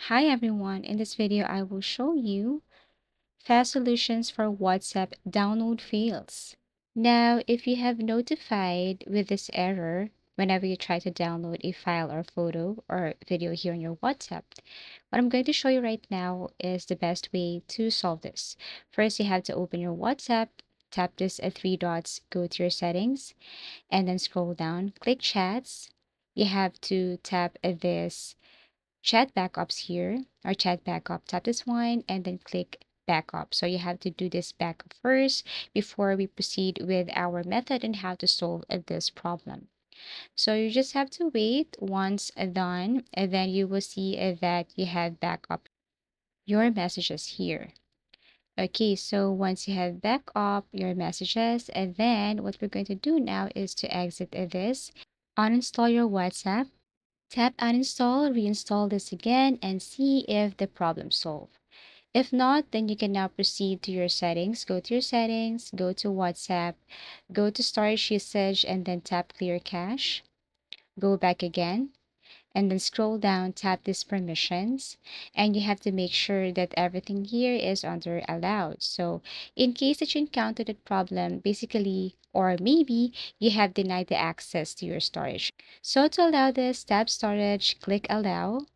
Hi everyone, in this video I will show you fast solutions for WhatsApp download fails. Now, if you have notified with this error whenever you try to download a file or photo or video here on your WhatsApp, what I'm going to show you right now is the best way to solve this. First, you have to open your WhatsApp, tap this three dots, go to your settings, and then scroll down, click chats. You have to tap this chat backups here or chat backup. Tap this one and then click backup. So you have to do this backup first before we proceed with our method and how to solve this problem. So you just have to wait once done, and then you will see that you have backup your messages here. Okay, so once you have back up your messages, and then what we're going to do now is to exit this, uninstall your WhatsApp. Tap uninstall, reinstall this again, and see if the problem solved. If not, then you can now proceed to your settings. Go to your settings, go to WhatsApp, go to storage usage, and then tap clear cache. Go back again, and then scroll down, tap these permissions, and you have to make sure that everything here is under allowed. So in case that you encounter that problem, basically, or maybe you have denied the access to your storage. So to allow this, tap storage, click allow,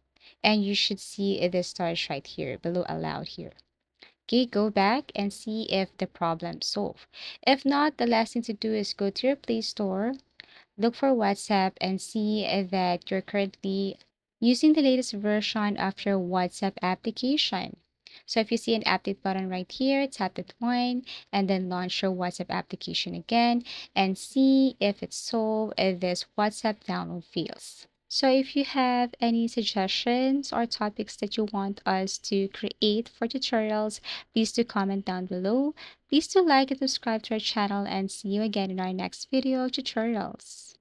and you should see the storage right here below allowed here. Okay, go back and see if the problem solved. If not, the last thing to do is go to your Play Store, look for WhatsApp, and see that you're currently using the latest version of your WhatsApp application. So if you see an update button right here, tap that one and then launch your WhatsApp application again and see if it's solved this WhatsApp download fails. So if you have any suggestions or topics that you want us to create for tutorials, please do comment down below. Please do like and subscribe to our channel and see you again in our next video tutorials.